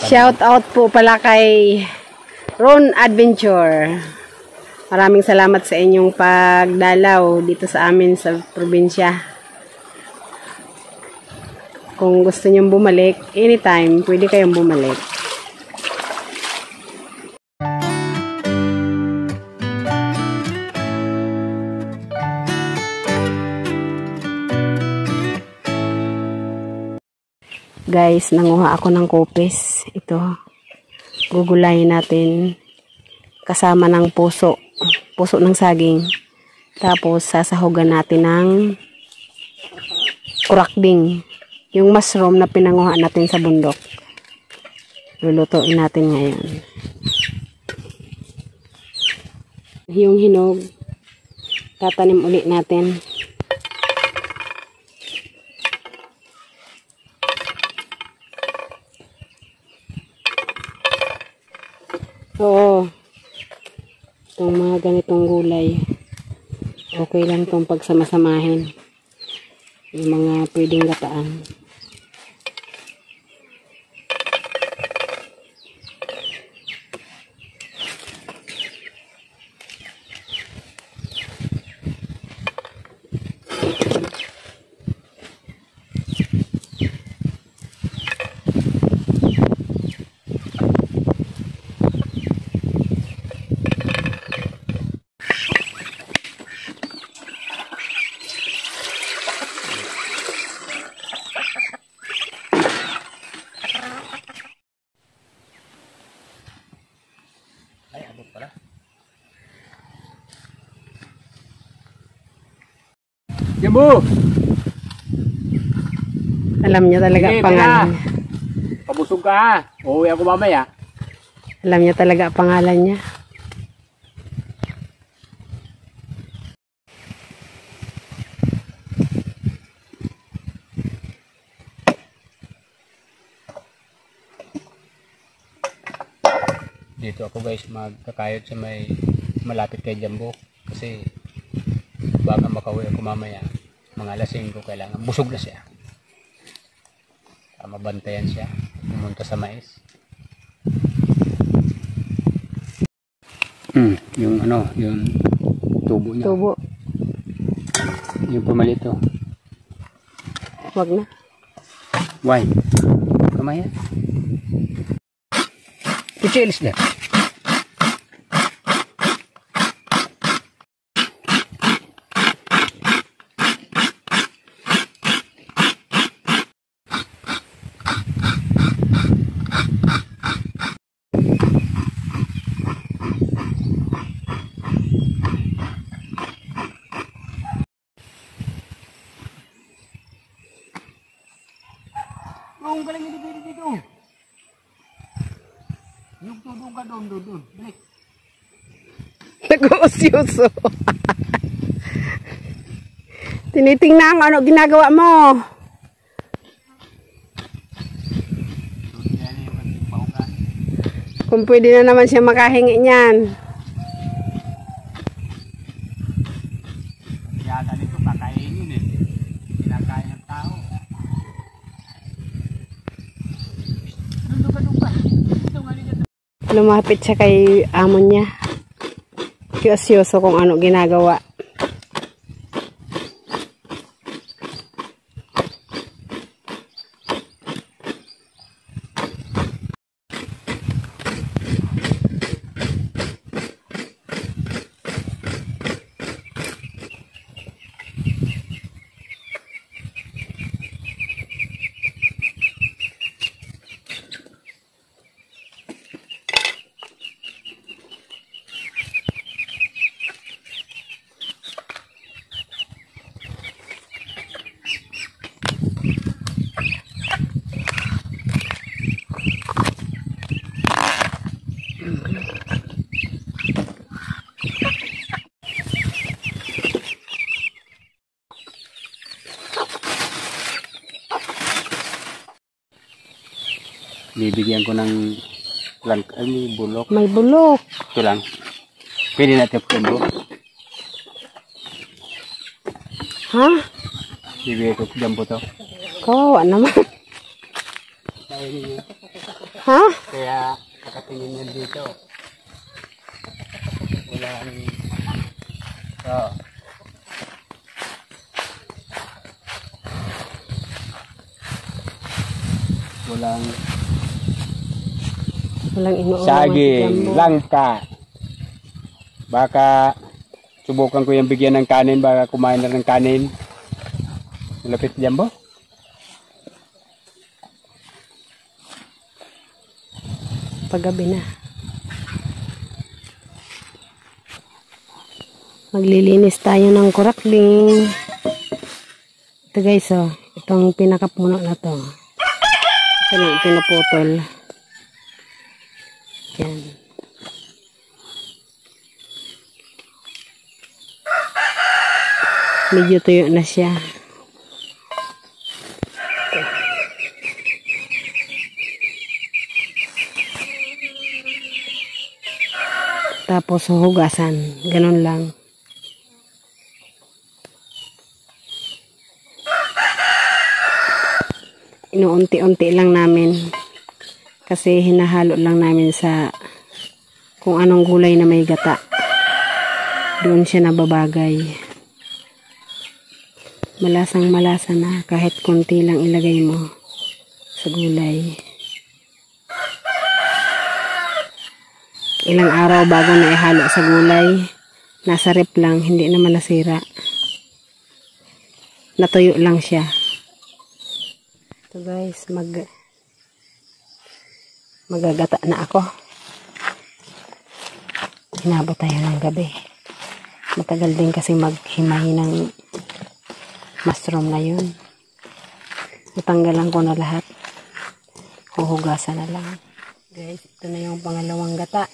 Shout out po pala kay Ron Adventure. Maraming salamat sa inyong pagdalaw dito sa amin sa probinsya. Kung gusto nyong bumalik, anytime, pwede kayong bumalik. Guys, nanguha ako ng kopis. Ito, gugulayin natin kasama ng puso ng saging. Tapos, sasahugan natin ng kurakding. Yung mushroom na pinanguha natin sa bundok. Lulutuin natin ngayon. Yung hinog, tatanim ulit natin. Oo. Itong mga ganitong gulay, okay lang itong pagsamasamahin. Yung mga pwedeng gataan. Jambu! Alam niya talaga pangalan niya. Pabusog ka ha. Uuwi ako mamaya. Alam niya talaga pangalan niya. Dito ako guys magkakayod sa may malapit kay Jambu. Kasi baka makauwi ako mamaya. Mga alas 5 kailangan. Busog na siya. Mabantayan siya. Pumunta sa mais. Yung ano, yung tubo niya. Tubo. Yung pumalit to. Wag na. Why? Kamaya. Kuchilis na. Ang galing hindi dito. Yung tubo ka doon. Balik. Nag-uusyoso. Tinitingnan ano ginagawa mo. Kung pwede na naman siya makahingi niyan. Yata nito kakainin eh. Kinakain ng tao. Lumapit siya kay amo niya. Kiosyoso kung ano ginagawa. Bibigyan ko ng may bulok. May bulok. Ito lang. Pwede natin po. Ha? Bibigyan ko Jambu to. Kawawa naman. Ha? Kaya nakatingin yan dito. Walang... Oh. Walang inuuwi. Saging, langka. Baka subukan ko yung bigyan ng kanin, baka kumain na ng kanin. Malapit Jambo. Paggabi na. Maglilinis tayo ng kurakling. Ito guys, oh. Itong pinakapuno na to. Ito lang, pinaputol. Yan. Medyo tuyo na siya. Tapos hugasan. Ganun lang. Inuunti-unti lang namin. Kasi hinahalo lang namin sa kung anong gulay na may gata. Doon siya nababagay. Malasang malasa na kahit konti lang ilagay mo sa gulay. Ilang araw bago na ihalo sa gulay. Nasa rep lang, hindi naman nasira. Natuyo lang siya. Ito guys, magagata na ako. Hinabot tayo ng gabi. Matagal din kasi maghimay ng mushroom na yun. Natanggalan ko na lahat. Huhugasan na lang. Guys, ito na yung pangalawang gata.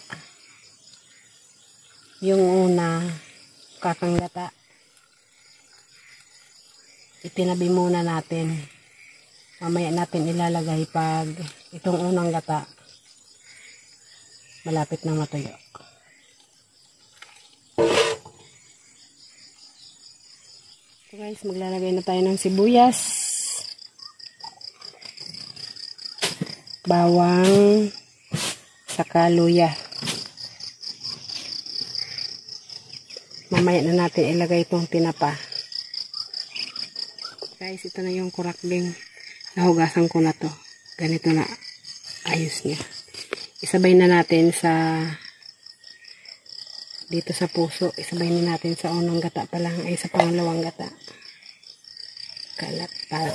Yung una, kakang gata. Itinabi muna natin. Mamaya natin ilalagay pag itong unang gata malapit na matuyo. So guys, maglalagay na tayo ng sibuyas, bawang, saka luya. Mamaya na natin ilagay itong tinapa. Guys, ito na yung kurakling. Nahugasan ko na to. Ganito na ayos niya. Isabay na natin sa dito sa puso. Isabay na natin sa unang gata pa lang. Ay, sa pangalawang gata. Kalat pa.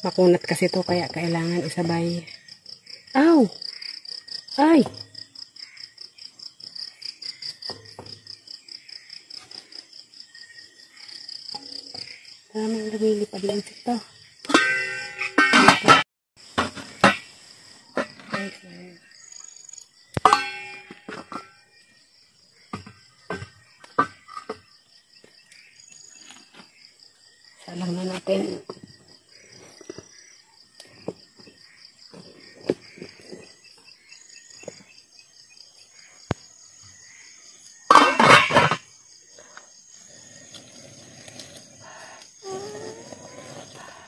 Makunat kasi to kaya kailangan isabay. Ow! Ay! Maraming lumilipad ng insecto. Salang na natin.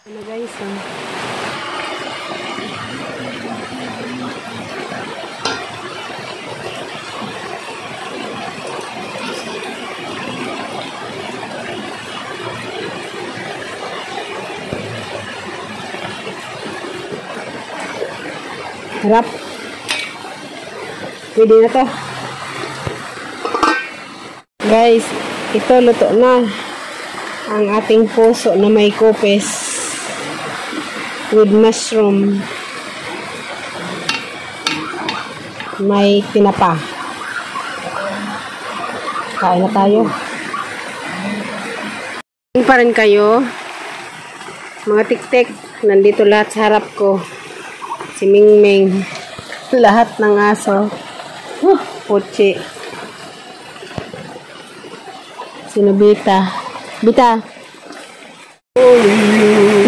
Ano guys, harap. Pwede na to. Guys, ito luto na ang ating puso na may kopes with mushroom. May tinapa. Kain na tayo. Kain pa rin kayo. Mga tik-tik, nandito lahat sa harap ko. Si Mingming. Lahat ng aso. Puchi. Sino Bita? Bita.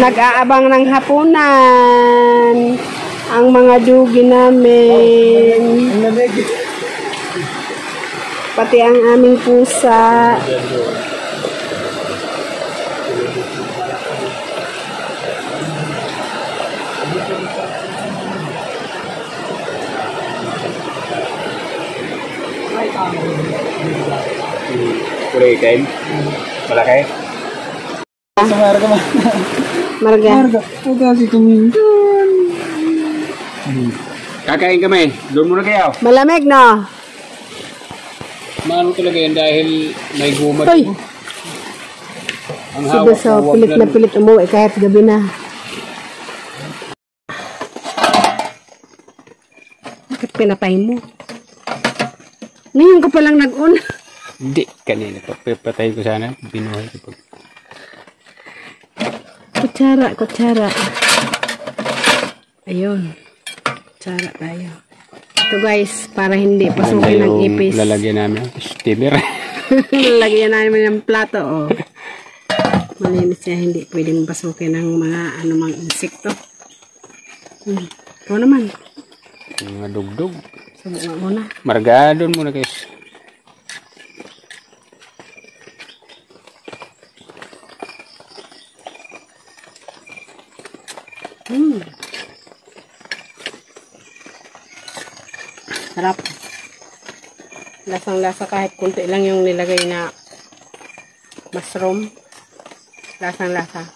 Nag-aabang ng hapunan ang mga dugi namin. Pati ang aming pusa. Kulay itim? Malaki? Sa marga man. Marga. Marga. O kasi tuminton. Kakain kami. Doon muna kayo. Malamig na. Maano talaga yan dahil may gumad. Uy! Ang Si hawak. Beso, pilit na pilit umuwi kahit gabi na. Bakit pinatay mo? Ngayon ko palang nag-on. Hindi. Kanina pa. Patay ko sana. Binuhay ko. Kutsara, kutsara. Ayun. Kutsara tayo. Ito guys, para hindi pasukin ng ipis. Lalagyan namin. Steamer. Lalagyan namin ng plato, oh. Malinis siya, hindi pwedeng pasukin ng mga anumang insekto. Ikaw naman. Mga dugdug. Subukan mo na. Marga doon muna guys. Sarap. Lasang-lasa kahit kunti lang yung nilagay na mushroom. Lasang-lasa.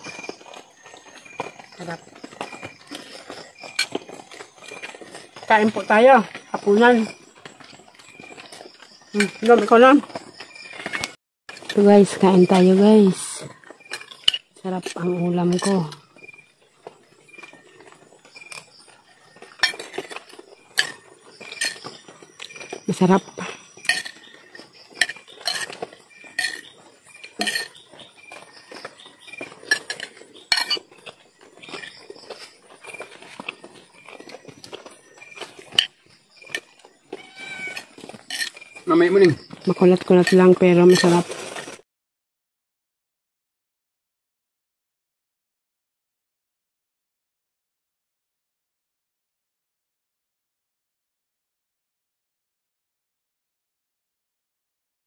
Sarap. Kain po tayo. Hapunan. Ikaw lang. So guys, kain tayo guys. Sarap ang ulam ko. Masarap. Mamay mo rin. Makulat-kulat lang pero masarap.